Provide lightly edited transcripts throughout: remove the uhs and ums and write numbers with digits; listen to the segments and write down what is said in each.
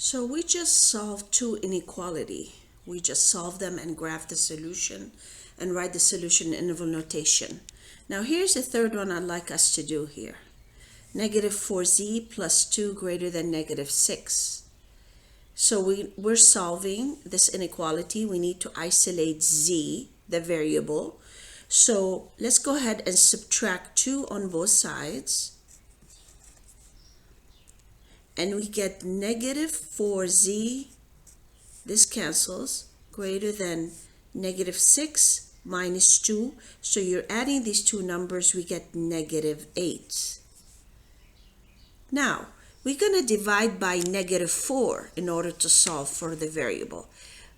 So we just solved two inequality. We just solved them and graph the solution and write the solution in interval notation. Now here's the third one I'd like us to do here. Negative 4z plus 2 greater than negative 6. So we're solving this inequality. We need to isolate z, the variable. So let's go ahead and subtract 2 on both sides. And we get negative 4z, this cancels, greater than negative 6 minus 2. So you're adding these two numbers, we get negative 8. Now, we're going to divide by negative 4 in order to solve for the variable.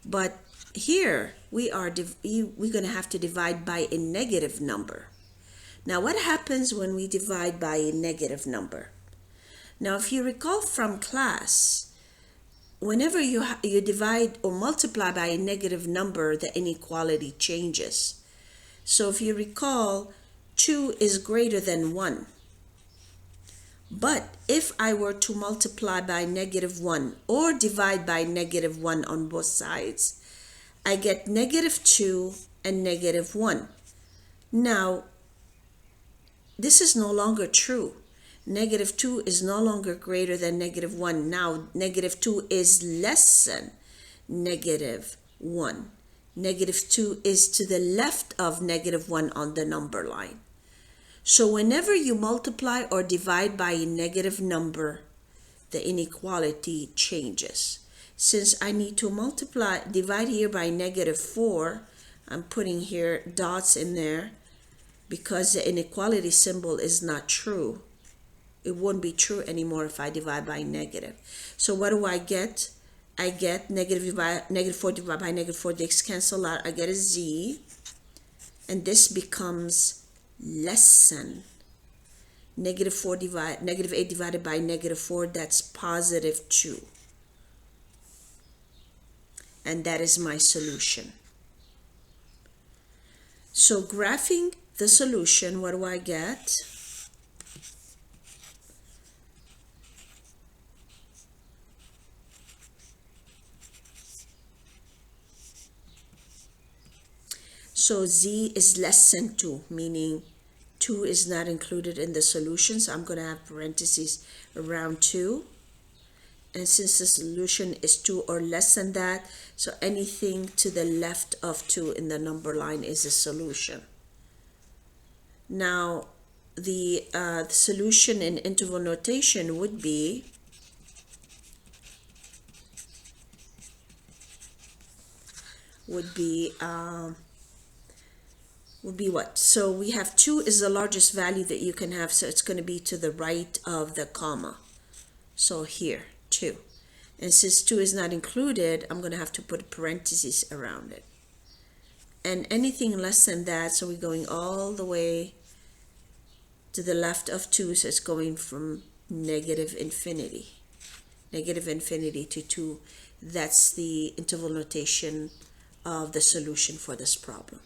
But here, we're going to have to divide by a negative number. Now, what happens when we divide by a negative number? Now, if you recall from class, whenever you divide or multiply by a negative number, the inequality changes. So if you recall, 2 is greater than 1. But if I were to multiply by negative 1 or divide by negative 1 on both sides, I get negative 2 and negative 1. Now, this is no longer true. Negative 2 is no longer greater than negative 1. Now, negative 2 is less than negative 1. Negative 2 is to the left of negative 1 on the number line. So whenever you multiply or divide by a negative number, the inequality changes. Since I need to divide here by negative 4, I'm putting here dots in there because the inequality symbol is not true. It won't be true anymore if I divide by negative. So what do I get? I get negative 4 divided by negative 4, these cancel out. I get a z, and this becomes less than negative 8 divided by negative 4, that's positive 2. And that is my solution. So graphing the solution, what do I get? So z is less than 2, meaning 2 is not included in the solution. So I'm going to have parentheses around 2. And since the solution is 2 or less than that, so anything to the left of 2 in the number line is a solution. Now, the solution in interval notation would be what? So we have 2 is the largest value that you can have, so it's going to be to the right of the comma. So here, 2. And since 2 is not included, I'm going to have to put parentheses around it. And anything less than that, so we're going all the way to the left of 2, so it's going from negative infinity to 2. That's the interval notation of the solution for this problem.